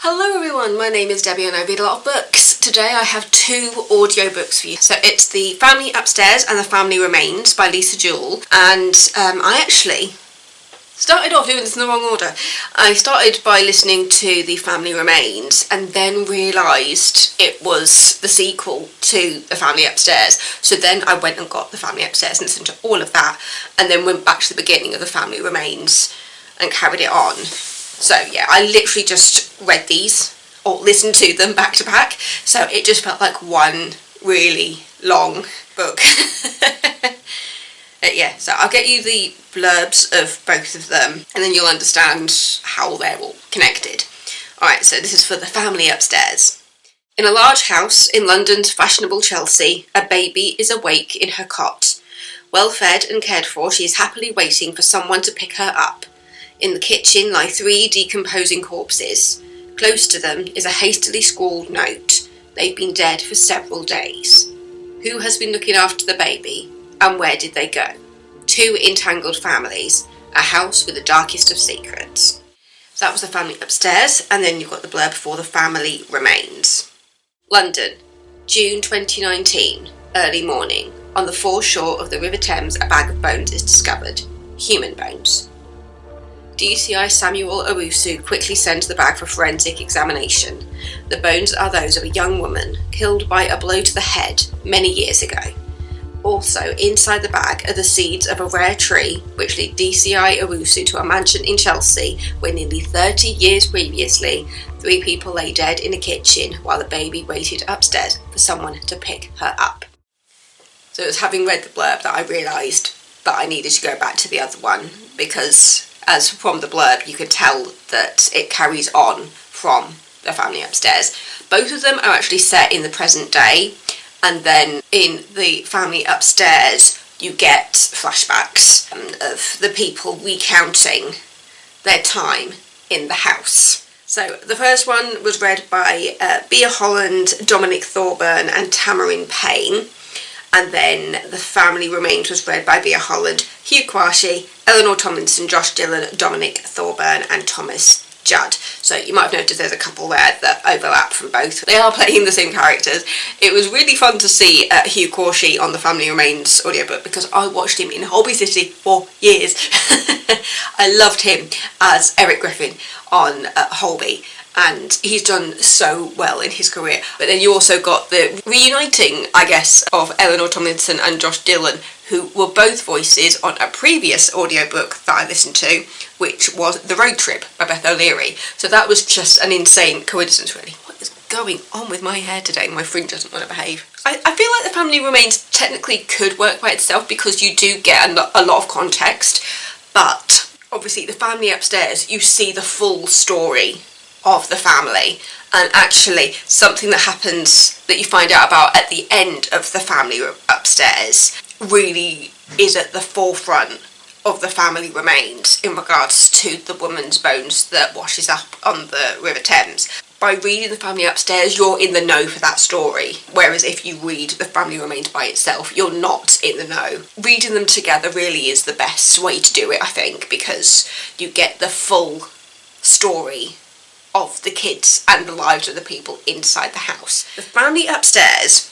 Hello everyone, my name is Debbie and I read a lot of books. Today I have two audiobooks for you. So it's The Family Upstairs and The Family Remains by Lisa Jewell. And I actually started off doing this in the wrong order. I started by listening to The Family Remains and then realised it was the sequel to The Family Upstairs. So then I went and got The Family Upstairs and listened to all of that and then went back to the beginning of The Family Remains and carried it on. So yeah, I literally just read these or listened to them back to back, so it just felt like one really long book. Yeah, so I'll get you the blurbs of both of them and then you'll understand how they're all connected. Alright, so this is for The Family Upstairs. In a large house in London's fashionable Chelsea, a baby is awake in her cot. Well fed and cared for, she is happily waiting for someone to pick her up. In the kitchen lie 3 decomposing corpses. Close to them is a hastily scrawled note. They've been dead for several days. Who has been looking after the baby? And where did they go? 2 entangled families. A house with the darkest of secrets. So that was The Family Upstairs, and then you've got the blurb for The Family Remains. London, June 2019, early morning. On the foreshore of the River Thames, a bag of bones is discovered. Human bones. DCI Samuel Owusu quickly sends the bag for forensic examination. The bones are those of a young woman killed by a blow to the head many years ago. Also, inside the bag are the seeds of a rare tree which lead DCI Owusu to a mansion in Chelsea where nearly 30 years previously, 3 people lay dead in a kitchen while the baby waited upstairs for someone to pick her up. So it was having read the blurb that I realised that I needed to go back to the other one, because as from the blurb you can tell that it carries on from The Family Upstairs. Both of them are actually set in the present day, and then in The Family Upstairs you get flashbacks of the people recounting their time in the house. So the first one was read by Bea Holland, Dominic Thorburn and Tamarin Payne. And then The Family Remains was read by Bea Holland, Hugh Quashie, Eleanor Tomlinson, Josh Dillon, Dominic Thorburn and Thomas Judd. So you might have noticed there's a couple there that overlap from both. They are playing the same characters. It was really fun to see Hugh Quashie on The Family Remains audiobook because I watched him in Holby City for years. I loved him as Eric Griffin on Holby. And he's done so well in his career. But then you also got the reuniting, I guess, of Eleanor Tomlinson and Josh Dillon, who were both voices on a previous audiobook that I listened to, which was The Road Trip by Beth O'Leary. So that was just an insane coincidence, really. What is going on with my hair today? My fringe doesn't want to behave. I feel like The Family Remains technically could work by itself because you do get a lot of context, but obviously The Family Upstairs, you see the full story of the family, and actually something that happens that you find out about at the end of The Family Upstairs really is at the forefront of The Family Remains in regards to the woman's bones that washes up on the River Thames. By reading The Family Upstairs, you're in the know for that story, whereas if you read The Family Remains by itself, you're not in the know. Reading them together really is the best way to do it, I think, because you get the full story of the kids and the lives of the people inside the house. The Family Upstairs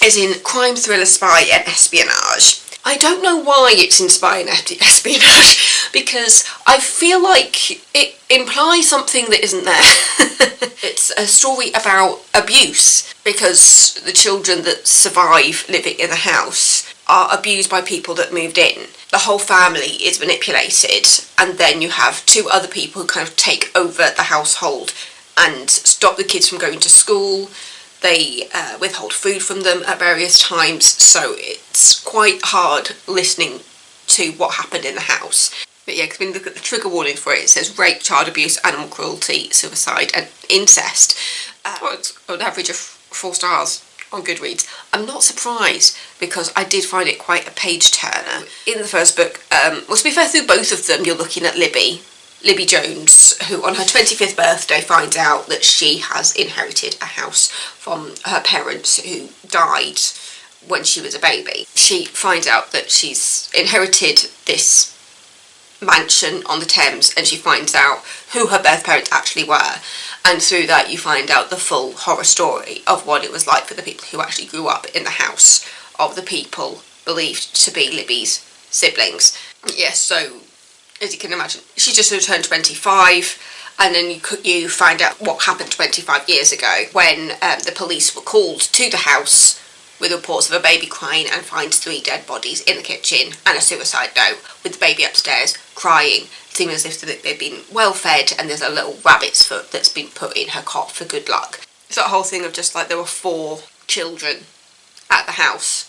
is in crime, thriller, spy and espionage. I don't know why it's in spy and espionage, because I feel like it implies something that isn't there. It's a story about abuse, because the children that survive living in the house are abused by people that moved in. The whole family is manipulated, and then you have 2 other people who kind of take over the household and stop the kids from going to school. They withhold food from them at various times, so it's quite hard listening to what happened in the house. But yeah, because when you look at the trigger warning for it, it says rape, child abuse, animal cruelty, suicide and incest. It's an average of 4 stars on Goodreads. I'm not surprised, because I did find it quite a page turner. In the first book, well, to be fair, through both of them you're looking at Libby Jones, who on her 25th birthday finds out that she has inherited a house from her parents who died when she was a baby. She finds out that she's inherited this mansion on the Thames, and she finds out who her birth parents actually were, and through that you find out the full horror story of what it was like for the people who actually grew up in the house of the people believed to be Libby's siblings. Yes, so as you can imagine, she just turned 25, and then you find out what happened 25 years ago when the police were called to the house with reports of a baby crying, and finds 3 dead bodies in the kitchen and a suicide note with the baby upstairs crying, seeming as if they've been well fed, and there's a little rabbit's foot that's been put in her cot for good luck. It's that whole thing of just like there were 4 children at the house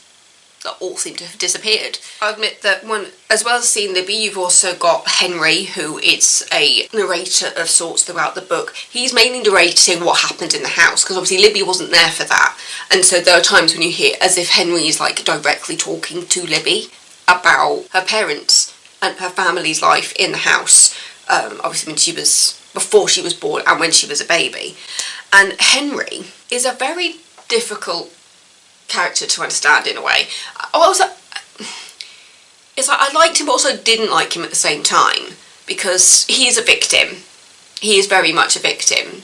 that all seem to have disappeared. I admit that as well as seeing Libby, you've also got Henry, who is a narrator of sorts throughout the book. He's mainly narrating what happened in the house, because obviously Libby wasn't there for that, and so there are times when you hear as if Henry is like directly talking to Libby about her parents and her family's life in the house, obviously before she was born and when she was a baby. And Henry is a very difficult character to understand in a way. It's like I liked him but also didn't like him at the same time, because he is a victim. He is very much a victim,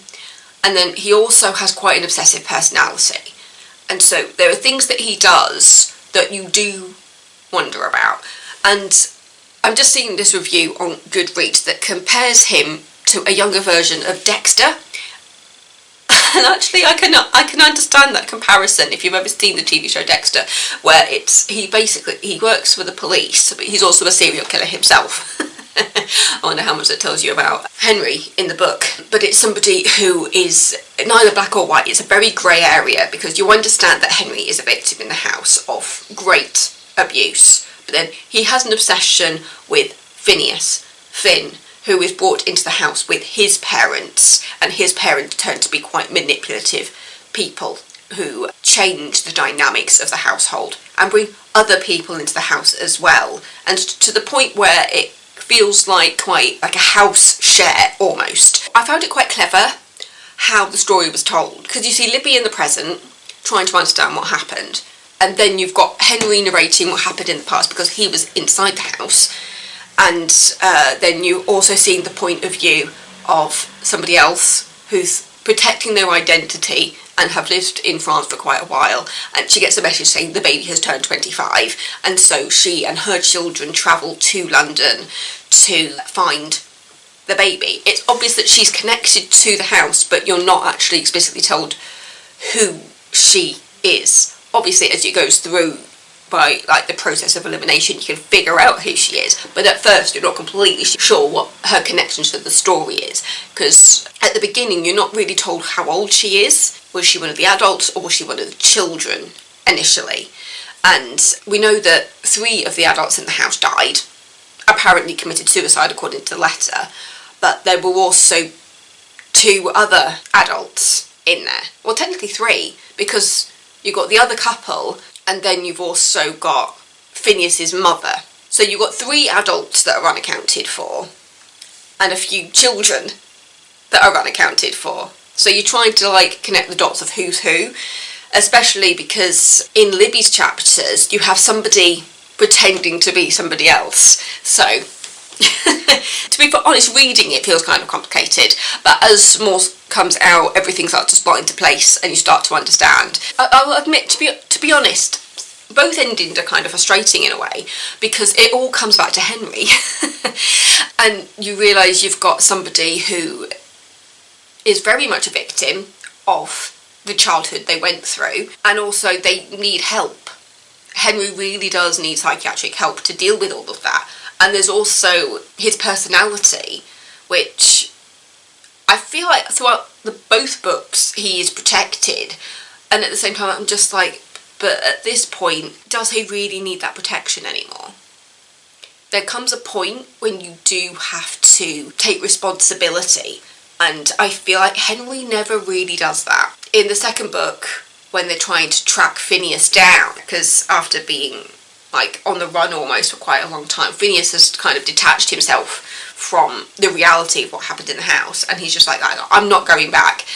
and then he also has quite an obsessive personality, and so there are things that he does that you do wonder about. And I'm just seeing this review on Goodreads that compares him to a younger version of Dexter. And actually, I can understand that comparison if you've ever seen the TV show Dexter, where he works for the police, but he's also a serial killer himself. I wonder how much that tells you about Henry in the book. But it's somebody who is neither black or white. It's a very grey area, because you understand that Henry is a victim in the house of great abuse, but then he has an obsession with Finn, who is brought into the house with his parents, and his parents turn to be quite manipulative people who change the dynamics of the household and bring other people into the house as well, and to the point where it feels quite like a house share almost. I found it quite clever how the story was told, because you see Libby in the present trying to understand what happened, and then you've got Henry narrating what happened in the past because he was inside the house. And then you also see the point of view of somebody else who's protecting their identity and have lived in France for quite a while, and she gets a message saying the baby has turned 25, and so she and her children travel to London to find the baby. It's obvious that she's connected to the house, but you're not actually explicitly told who she is. Obviously, as it goes through by the process of elimination, you can figure out who she is, but at first you're not completely sure what her connection to the story is, because at the beginning you're not really told how old she is. Was she one of the adults, or was she one of the children initially? And we know that 3 of the adults in the house died, apparently committed suicide according to the letter, but there were also 2 other adults in there. Well, technically 3, because you got the other couple, and then you've also got Phineas's mother. So you've got 3 adults that are unaccounted for, and a few children that are unaccounted for. So you're trying to connect the dots of who's who, especially because in Libby's chapters you have somebody pretending to be somebody else. So to be honest, reading it feels kind of complicated, but as more comes out, everything starts to slot into place and you start to understand. I'll admit, to be honest, both endings are kind of frustrating in a way, because it all comes back to Henry. And you realise you've got somebody who is very much a victim of the childhood they went through, and also they need help. Henry really does need psychiatric help to deal with all of that. And there's also his personality, which I feel like throughout both books he is protected, and at the same time I'm just but at this point, does he really need that protection anymore? There comes a point when you do have to take responsibility, and I feel like Henry never really does that. In the second book, when they're trying to track Phineas down, because after being on the run almost for quite a long time, Phineas has kind of detached himself from the reality of what happened in the house, and he's just I'm not going back.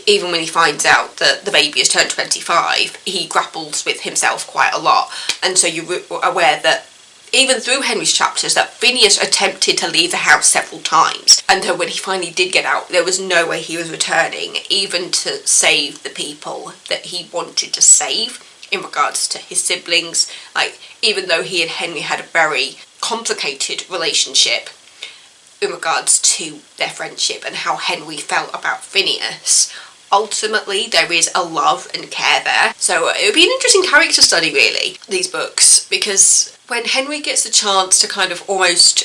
Even when he finds out that the baby has turned 25, he grapples with himself quite a lot, and so you're aware that even through Henry's chapters, that Phineas attempted to leave the house several times, and when he finally did get out, there was no way he was returning, even to save the people that he wanted to save in regards to his siblings. Like, even though he and Henry had a very complicated relationship in regards to their friendship and how Henry felt about Phineas, ultimately there is a love and care there. So it would be an interesting character study, really, these books, because when Henry gets the chance to kind of almost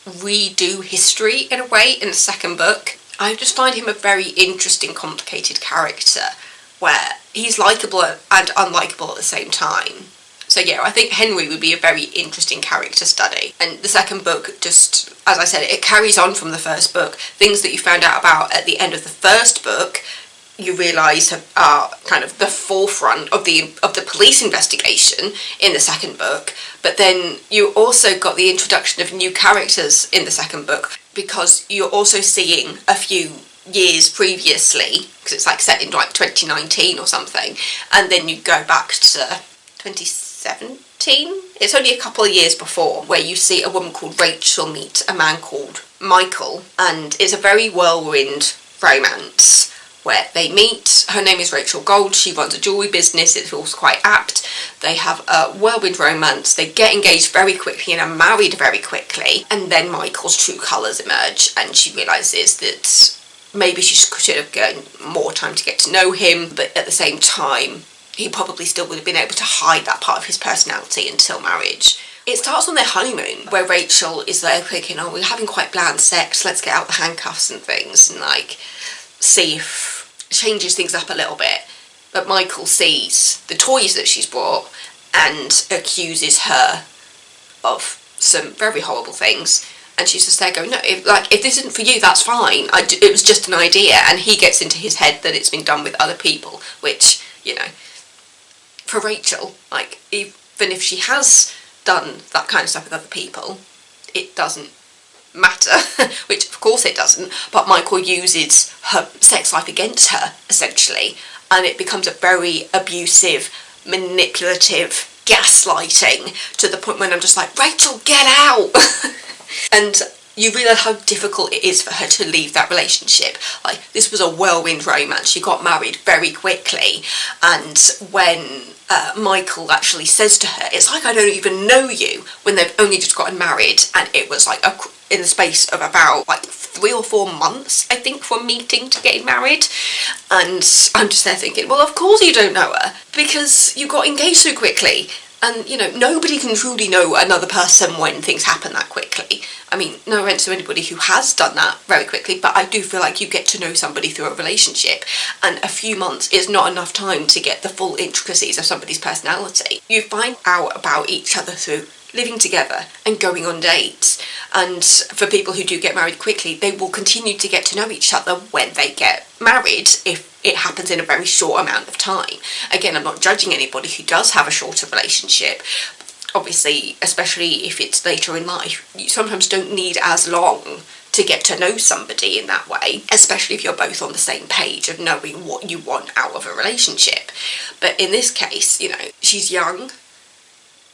redo history in a way in the second book, I just find him a very interesting, complicated character where he's likeable and unlikable at the same time. So yeah, I think Henry would be a very interesting character study. And the second book, just as I said, it carries on from the first book. Things that you found out about at the end of the first book, you realise are kind of the forefront of the police investigation in the second book. But then you also got the introduction of new characters in the second book, because you're also seeing a few years previously, because it's like set in like 2019 or something, and then you go back to 2017. It's only a couple of years before, where you see a woman called Rachel meet a man called Michael, and it's a very whirlwind romance where they meet. Her name is Rachel Gold. She runs a jewellery business. It's also quite apt. They have a whirlwind romance. They get engaged very quickly and are married very quickly. And then Michael's true colours emerge, and she realises that maybe she should have gotten more time to get to know him, but at the same time, he probably still would have been able to hide that part of his personality until marriage. It starts on their honeymoon, where Rachel is there thinking, oh, we're having quite bland sex, let's get out the handcuffs and things, and like see if changes things up a little bit. But Michael sees the toys that she's brought and accuses her of some very horrible things, and she's just there going, no, if this isn't for you, that's fine, it was just an idea. And he gets into his head that it's been done with other people, which, you know, for Rachel, like, even if she has done that kind of stuff with other people, it doesn't matter, which of course it doesn't, but Michael uses her sex life against her, essentially, and it becomes a very abusive, manipulative, gaslighting, to the point when I'm just like, Rachel, get out! And you realise how difficult it is for her to leave that relationship. Like, this was a whirlwind romance. She got married very quickly, and when Michael actually says to her, it's like I don't even know you, when they've only just gotten married, and it was like in the space of about like 3 or 4 months, I think, from meeting to getting married. And I'm just there thinking, well, of course you don't know her, because you got engaged so quickly. And, you know, nobody can truly know another person when things happen that quickly. I mean, no offence to anybody who has done that very quickly, but I do feel like you get to know somebody through a relationship, and a few months is not enough time to get the full intricacies of somebody's personality. You find out about each other through living together and going on dates. And for people who do get married quickly, they will continue to get to know each other when they get married, if it happens in a very short amount of time. Again, I'm not judging anybody who does have a shorter relationship. Obviously, especially if it's later in life, you sometimes don't need as long to get to know somebody in that way, especially if you're both on the same page of knowing what you want out of a relationship. But in this case, you know, she's young,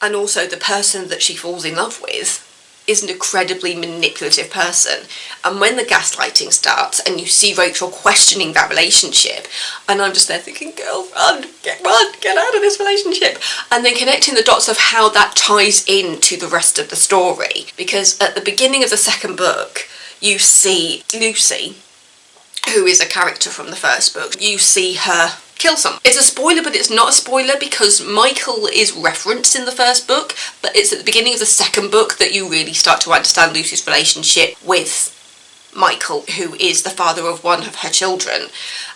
and also the person that she falls in love with is an incredibly manipulative person. And when the gaslighting starts and you see Rachel questioning that relationship, and I'm just there thinking, girl, run, get out of this relationship. And then connecting the dots of how that ties into the rest of the story. Because at the beginning of the second book, you see Lucy, who is a character from the first book. You see her kill someone. It's a spoiler, but it's not a spoiler, because Michael is referenced in the first book, but it's at the beginning of the second book that you really start to understand Lucy's relationship with Michael, who is the father of one of her children.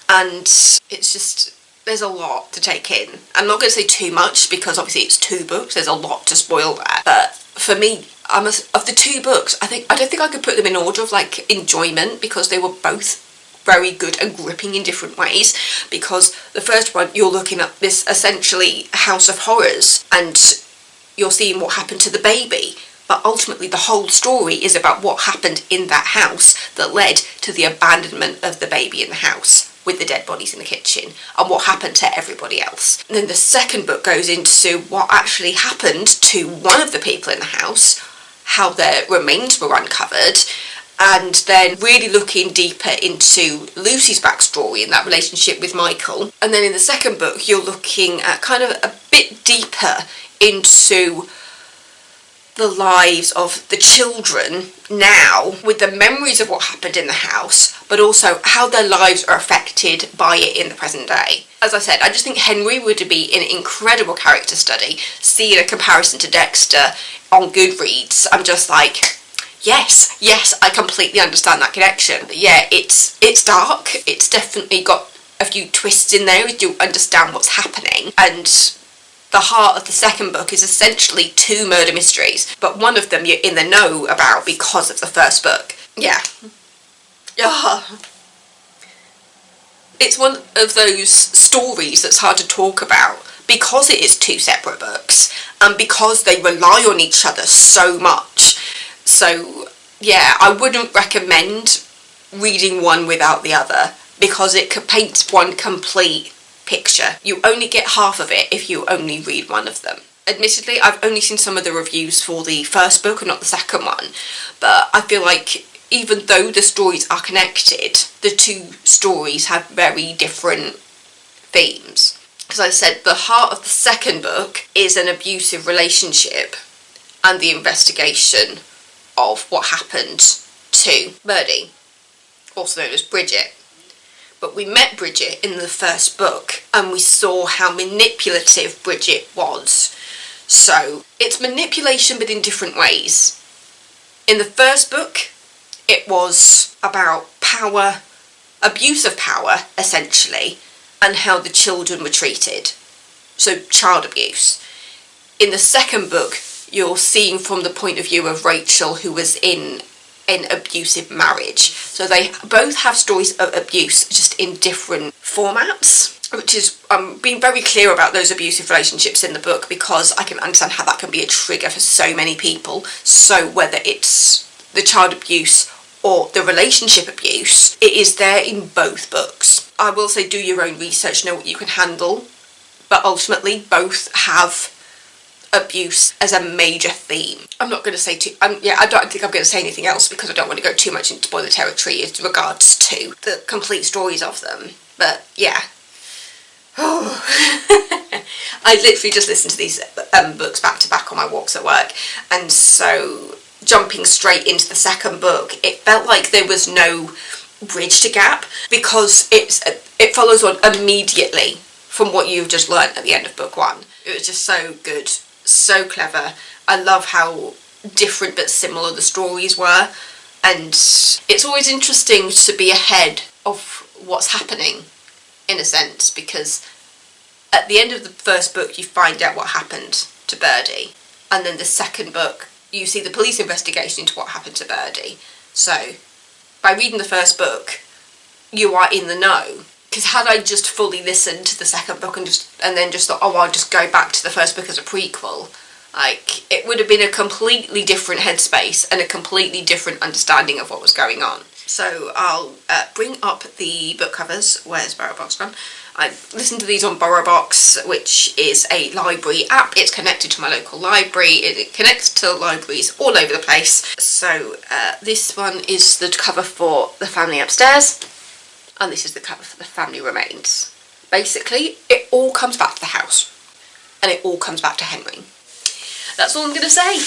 And it's just, there's a lot to take in. I'm not going to say too much, because obviously it's 2 books, there's a lot to spoil there. But for me, of the 2 books, I don't think I could put them in order of like enjoyment, because they were both very good and gripping in different ways. Because the first one, you're looking at this essentially house of horrors, and you're seeing what happened to the baby, but ultimately the whole story is about what happened in that house that led to the abandonment of the baby in the house. with the dead bodies in the kitchen and what happened to everybody else. And then the second book goes into what actually happened to one of the people in the house, how their remains were uncovered, and then really looking deeper into Lucy's backstory and that relationship with Michael. And then in the second book, you're looking at kind of a bit deeper into the lives of the children now, with the memories of what happened in the house, but also how their lives are affected by it in the present day. As I said, I just think Henry would be an incredible character study. Seeing a comparison to Dexter on Goodreads, I'm just like, yes, I completely understand that connection. But yeah, it's dark. It's definitely got a few twists in there as you understand what's happening. And the heart of the second book is essentially 2 murder mysteries, but one of them you're in the know about because of the first book. Yeah. It's one of those stories that's hard to talk about because it is 2 separate books and because they rely on each other so much. So yeah, I wouldn't recommend reading one without the other because it paints one complete picture. You only get half of it if you only read one of them. Admittedly, I've only seen some of the reviews for the first book and not the second one, but I feel like even though the stories are connected, the 2 stories have very different themes. As I said, the heart of the second book is an abusive relationship and the investigation of what happened to Birdie, also known as Bridget. But we met Bridget in the first book and we saw how manipulative Bridget was. So it's manipulation but in different ways. In the first book, it was about power, abuse of power essentially, and how the children were treated. So child abuse. In the second book, you're seeing from the point of view of Rachel, who was in an abusive marriage. So they both have stories of abuse, just in different formats, which is, I'm being very clear about those abusive relationships in the book because I can understand how that can be a trigger for so many people. So whether it's the child abuse or the relationship abuse, it is there in both books. I will say do your own research, know what you can handle, but ultimately both have abuse as a major theme. I'm not going to say I don't think I'm going to say anything else because I don't want to go too much into spoiler territory as regards to the complete stories of them. But yeah. I literally just listened to these books back to back on my walks at work, and so jumping straight into the second book, it felt like there was no bridge to gap because it follows on immediately from what you've just learnt at the end of book 1. It was just so good. So clever. I love how different but similar the stories were, and it's always interesting to be ahead of what's happening in a sense, because at the end of the first book you find out what happened to Birdie, and then the second book you see the police investigation into what happened to Birdie. So by reading the first book you are in the know. Because had I just fully listened to the second book and then just thought, oh, I'll just go back to the first book as a prequel, like, it would have been a completely different headspace and a completely different understanding of what was going on. So I'll bring up the book covers. Where's BorrowBox gone? I listened to these on BorrowBox, which is a library app. It's connected to my local library. It connects to libraries all over the place. So this one is the cover for The Family Upstairs. And this is the cover for The Family Remains. Basically, it all comes back to the house. And it all comes back to Henry. That's all I'm going to say.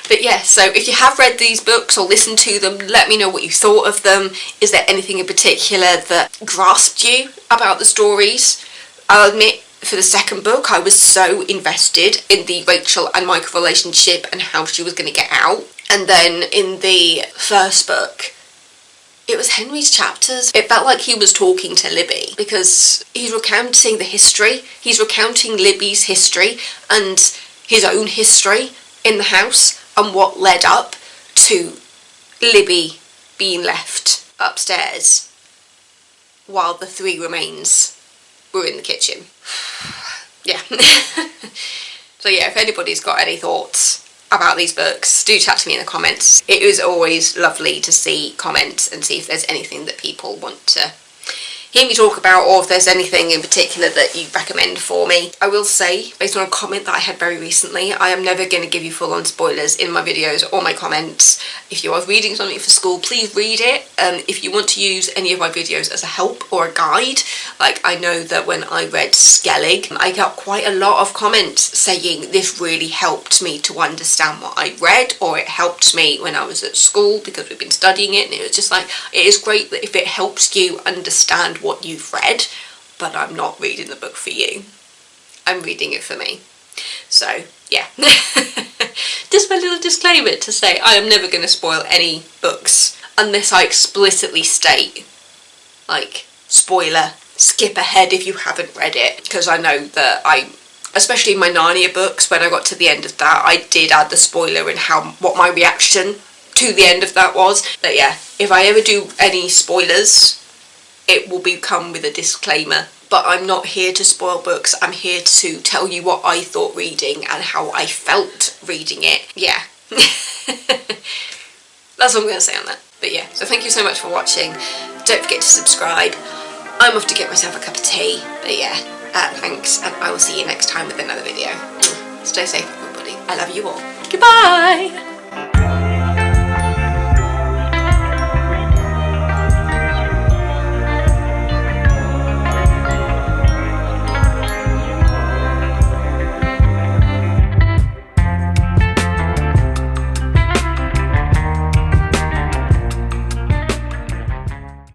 But yeah, so if you have read these books or listened to them, let me know what you thought of them. Is there anything in particular that grasped you about the stories? I'll admit, for the second book, I was so invested in the Rachel and Michael relationship and how she was going to get out. And then in the first book, it was Henry's chapters. It felt like he was talking to Libby because he's recounting the history. He's recounting Libby's history and his own history in the house and what led up to Libby being left upstairs while the 3 remains were in the kitchen. Yeah. So yeah, if anybody's got any thoughts about these books, do chat to me in the comments. It is always lovely to see comments and see if there's anything that people want to hear me talk about, or if there's anything in particular that you recommend for me. I will say, based on a comment that I had very recently, I am never going to give you full-on spoilers in my videos or my comments. If you are reading something for school, please read it. If you want to use any of my videos as a help or a guide, like I know that when I read Skellig, I got quite a lot of comments saying this really helped me to understand what I read, or it helped me when I was at school because we've been studying it, and it was just like, it is great that if it helps you understand what you've read, but I'm not reading the book for you. I'm reading it for me. So, yeah. Just my little disclaimer to say I am never going to spoil any books unless I explicitly state, like, spoiler, skip ahead if you haven't read it, because I know that especially my Narnia books, when I got to the end of that, I did add the spoiler and what my reaction to the end of that was. But yeah, if I ever do any spoilers, it will come with a disclaimer. But I'm not here to spoil books, I'm here to tell you what I thought reading and how I felt reading it. Yeah. That's what I'm going to say on that. But yeah, so thank you so much for watching. Don't forget to subscribe. I'm off to get myself a cup of tea. But yeah, thanks, and I will see you next time with another video. Stay safe, everybody. I love you all. Goodbye!